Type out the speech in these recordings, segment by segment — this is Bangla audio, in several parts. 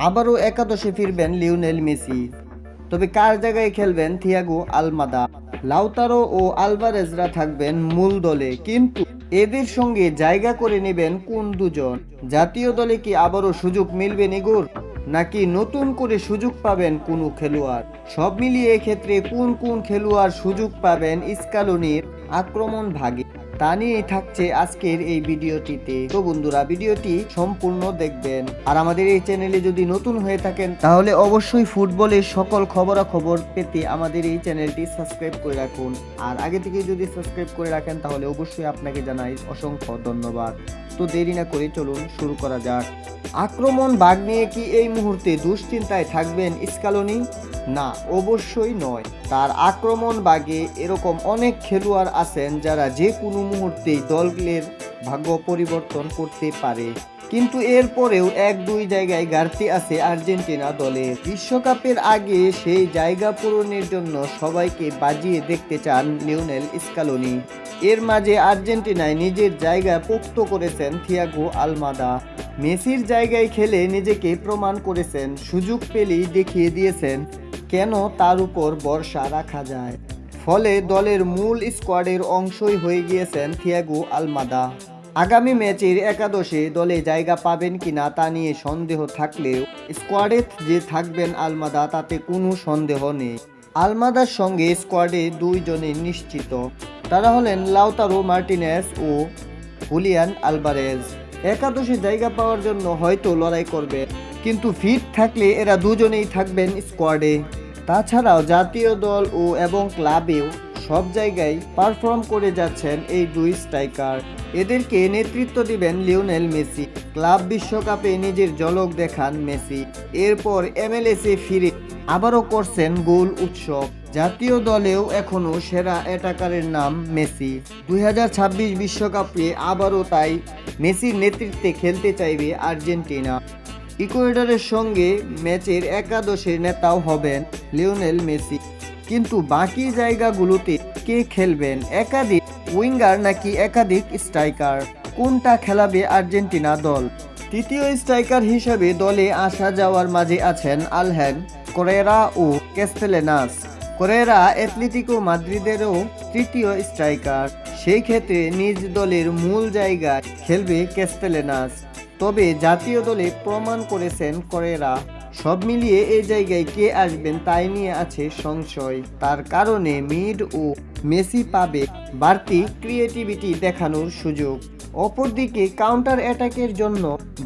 আবারও একাদশে ফিরবেন লিওনেল মেসি। তবে কার জায়গায় খেলবেন থিয়াগো আলমাদা? লাউতারো ও আলভারেজরা থাকবেন মূল দলে, কিন্তু এদের সঙ্গে জায়গা করে নেবেন কোন দুজন? জাতীয় দলে কি আবারও সুযোগ মিলবে নিগুর, নাকি নতুন করে সুযোগ পাবেন কোনো খেলোয়াড়? সব মিলিয়ে এক্ষেত্রে কোন কোন খেলোয়াড় সুযোগ পাবেন স্কালোনির আক্রমণ ভাগে, তা নিয়েই থাকছে আজকের এই ভিডিওটিতে। তো বন্ধুরা, ভিডিওটি সম্পূর্ণ দেখবেন। আর আমাদের এই চ্যানেলে যদি নতুন হয়ে থাকেন তাহলে অবশ্যই ফুটবলের সকল খবরাখবর পেতে আমাদের এই চ্যানেলটি সাবস্ক্রাইব করে রাখুন। আর আগে থেকে যদি সাবস্ক্রাইব করে রাখেন তাহলে অবশ্যই আপনাকে জানাই অসংখ্য ধন্যবাদ। তো দেরি না করে চলুন শুরু করা যাক। আক্রমণ ভাগ নিয়ে কি এই মুহূর্তে দুশ্চিন্তায় থাকবেন স্কালোনি? না, অবশ্যই নয়। তার আক্রমণ ভাগে এরকম অনেক খেলোয়াড় আছেন যারা যে কোনো মুহূর্তেই দলের ভাগ্য পরিবর্তন করতে পারে। কিন্তু এরপরেও এক দুই জায়গায় ঘাটতি আছে আর্জেন্টিনা দলের। বিশ্বকাপের আগে সেই জায়গা পূরণের জন্য সবাইকে বাজিয়ে দেখতে চান লিওনেল স্কালোনি। এর মাঝে আর্জেন্টিনায় নিজের জায়গা পোক্ত করেছেন থিয়াগো আলমাদা। মেসির জায়গায় খেলে নিজেকে প্রমাণ করেছেন, সুযোগ পেলেই দেখিয়ে দিয়েছেন কেন তার উপর ভরসা রাখা যায়। ফলে দলের মূল স্কোয়াডের অংশই হয়ে গিয়েছেন থিয়াগো আলমাদা। আগামী ম্যাচের একাদশে দলে জায়গা পাবেন কিনা তা নিয়ে সন্দেহ থাকলেও স্কোয়াডে যে থাকবেন আলমাদা তাতে কোনো সন্দেহ নেই। আলমাদার সঙ্গে স্কোয়াডে দুইজনই নিশ্চিত, তারা হলেন লাউতারো মার্টিনেজ ও হুলিয়ান আলভারেজ। একাদশে জায়গা পাওয়ার জন্য হয়তো লড়াই করবে, কিন্তু ফিট থাকলে এরা দুজনেই থাকবেন স্কোয়াডে। তাছাড়াও জাতীয় দল এবং ক্লাবেও সব জায়গায় পারফর্ম করে যাচ্ছেন এই দুই স্ট্রাইকার। এদেরকে নেতৃত্ব দিবেন লিওনেল মেসি। ক্লাব বিশ্বকাপে নিজের ঝলক দেখান মেসি, এরপর এমএলএসে ফিরে আবারও করছেন গোল উৎসব। জাতীয় দলেও এখনো সেরা অ্যাটাকারের নাম মেসি। 2026 বিশ্বকাপে আবারও তাই মেসির নেতৃত্বে খেলতে চাইবে আর্জেন্টিনা। ইকুয়েডরের সঙ্গে ম্যাচের একাদশের নেতাও হবেন লিওনেল মেসি। কিন্তু বাকি জায়গাগুলোতে কে খেলবেন? একাধিক উইঙ্গার নাকি একাধিক স্ট্রাইকার? কোনটা খেলাবে আর্জেন্টিনা দল? তৃতীয় স্ট্রাইকার হিসেবে দলে আসা যাওয়ার মাঝে আছেন আলহেন কোরেরা ও ক্যাস্তেলেনাস। কোরেরা অ্যাটলেটিকো মাদ্রিদেরও তৃতীয় স্ট্রাইকার। সেই ক্ষেত্রে নিজ দলের মূল জায়গায় খেলবে ক্যাস্তেলেনাস। তবে জাতীয় দলে প্রমাণ করেছেন কোরেরা। সব মিলিয়ে এই জায়গায় কে আসবেন তাই নিয়ে আছে সংশয়। তার কারণে মিড ও মেসি পাবে বাড়তি ক্রিয়েটিভিটি দেখানোর সুযোগ। অপরদিকে কাউন্টার অ্যাটাকের জন্য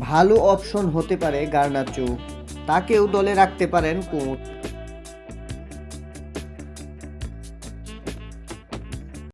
ভালো অপশন হতে পারে গার্নাচো, তাকেও দলে রাখতে পারেন কোচ।